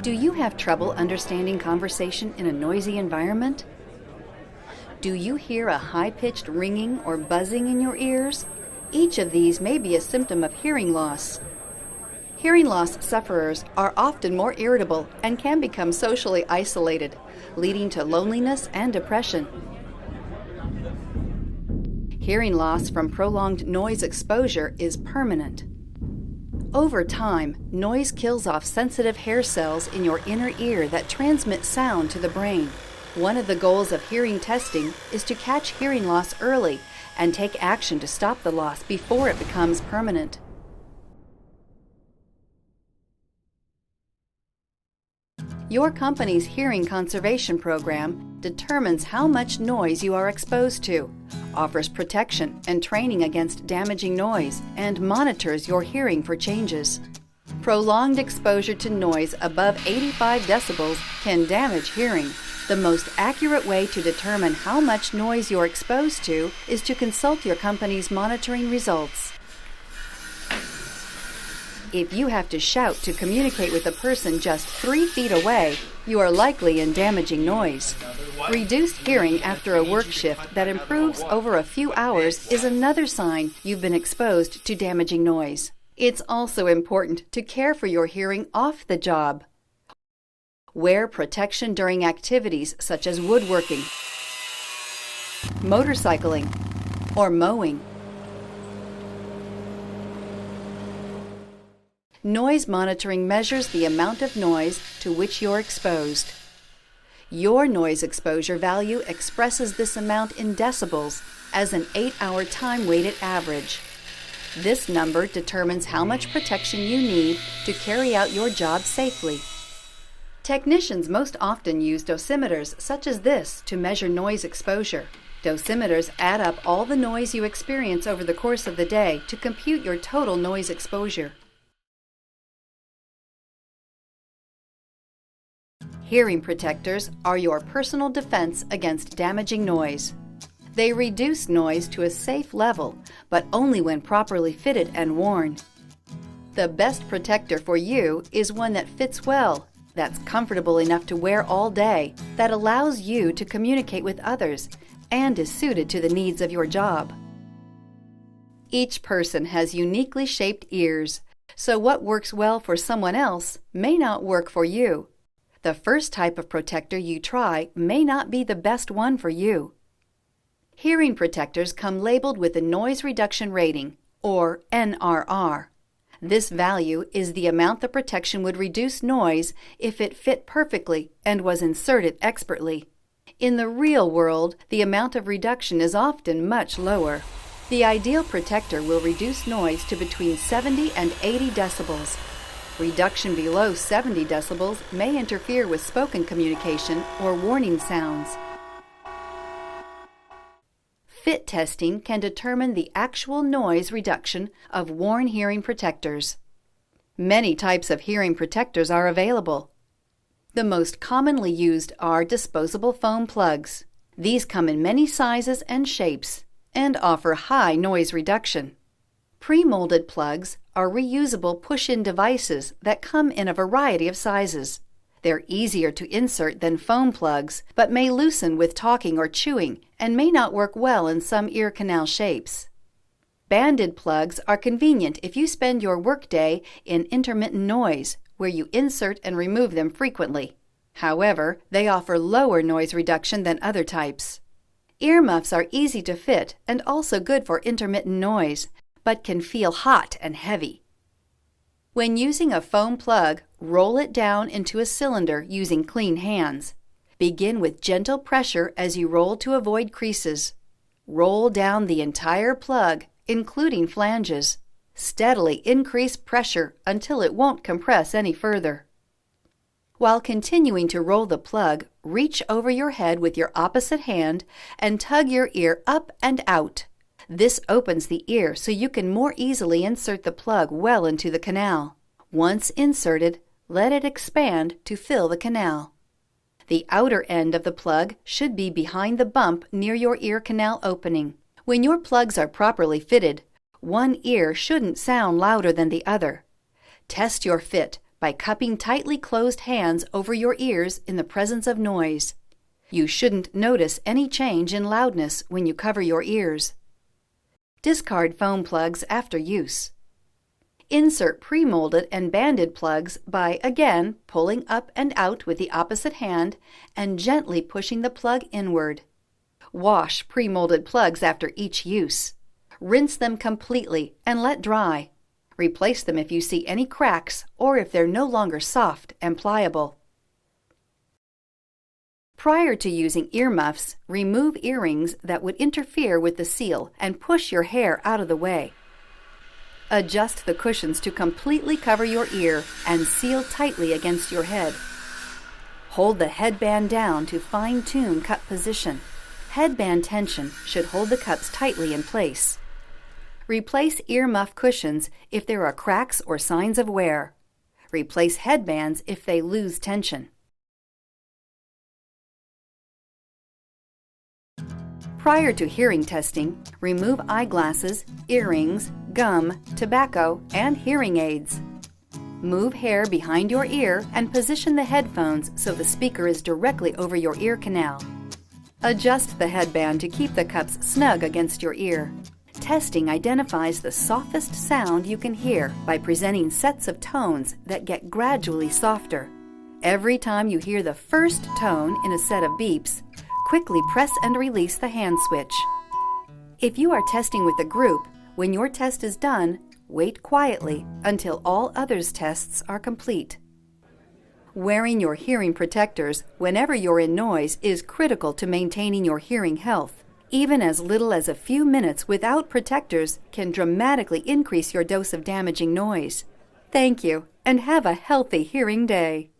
Do you have trouble understanding conversation in a noisy environment? Do you hear a high-pitched ringing or buzzing in your ears? Each of these may be a symptom of hearing loss. Hearing loss sufferers are often more irritable and can become socially isolated, leading to loneliness and depression. Hearing loss from prolonged noise exposure is permanent. Over time, noise kills off sensitive hair cells in your inner ear that transmit sound to the brain. One of the goals of hearing testing is to catch hearing loss early and take action to stop the loss before it becomes permanent. Your company's hearing conservation program determines how much noise you are exposed to, offers protection and training against damaging noise, and monitors your hearing for changes. Prolonged exposure to noise above 85 decibels can damage hearing. The most accurate way to determine how much noise you're exposed to is to consult your company's monitoring results. If you have to shout to communicate with a person just 3 feet away, you are likely in damaging noise. Reduced hearing after a work shift that improves over a few hours is another sign you've been exposed to damaging noise. It's also important to care for your hearing off the job. Wear protection during activities such as woodworking, motorcycling, or mowing. Noise monitoring measures the amount of noise to which you're exposed. Your noise exposure value expresses this amount in decibels as an 8-hour time-weighted average. This number determines how much protection you need to carry out your job safely. Technicians most often use dosimeters such as this to measure noise exposure. Dosimeters add up all the noise you experience over the course of the day to compute your total noise exposure. Hearing protectors are your personal defense against damaging noise. They reduce noise to a safe level, but only when properly fitted and worn. The best protector for you is one that fits well, that's comfortable enough to wear all day, that allows you to communicate with others, and is suited to the needs of your job. Each person has uniquely shaped ears, so what works well for someone else may not work for you. The first type of protector you try may not be the best one for you. Hearing protectors come labeled with a noise reduction rating, or NRR. This value is the amount the protection would reduce noise if it fit perfectly and was inserted expertly. In the real world, the amount of reduction is often much lower. The ideal protector will reduce noise to between 70 and 80 decibels. Reduction below 70 decibels may interfere with spoken communication or warning sounds. Fit testing can determine the actual noise reduction of worn hearing protectors. Many types of hearing protectors are available. The most commonly used are disposable foam plugs. These come in many sizes and shapes and offer high noise reduction. Pre-molded plugs are reusable push-in devices that come in a variety of sizes. They're easier to insert than foam plugs, but may loosen with talking or chewing and may not work well in some ear canal shapes. Banded plugs are convenient if you spend your workday in intermittent noise, where you insert and remove them frequently. However, they offer lower noise reduction than other types. Earmuffs are easy to fit and also good for intermittent noise, but can feel hot and heavy. When using a foam plug, roll it down into a cylinder using clean hands. Begin with gentle pressure as you roll to avoid creases. Roll down the entire plug, including flanges. Steadily increase pressure until it won't compress any further. While continuing to roll the plug, reach over your head with your opposite hand and tug your ear up and out. This opens the ear so you can more easily insert the plug well into the canal. Once inserted, let it expand to fill the canal. The outer end of the plug should be behind the bump near your ear canal opening. When your plugs are properly fitted, one ear shouldn't sound louder than the other. Test your fit by cupping tightly closed hands over your ears in the presence of noise. You shouldn't notice any change in loudness when you cover your ears. Discard foam plugs after use. Insert pre-molded and banded plugs by, again, pulling up and out with the opposite hand and gently pushing the plug inward. Wash pre-molded plugs after each use. Rinse them completely and let dry. Replace them if you see any cracks or if they're no longer soft and pliable. Prior to using earmuffs, remove earrings that would interfere with the seal and push your hair out of the way. Adjust the cushions to completely cover your ear and seal tightly against your head. Hold the headband down to fine-tune cup position. Headband tension should hold the cups tightly in place. Replace earmuff cushions if there are cracks or signs of wear. Replace headbands if they lose tension. Prior to hearing testing, remove eyeglasses, earrings, gum, tobacco, and hearing aids. Move hair behind your ear and position the headphones so the speaker is directly over your ear canal. Adjust the headband to keep the cups snug against your ear. Testing identifies the softest sound you can hear by presenting sets of tones that get gradually softer. Every time you hear the first tone in a set of beeps, quickly press and release the hand switch. If you are testing with a group, when your test is done, wait quietly until all others' tests are complete. Wearing your hearing protectors whenever you're in noise is critical to maintaining your hearing health. Even as little as a few minutes without protectors can dramatically increase your dose of damaging noise. Thank you, and have a healthy hearing day.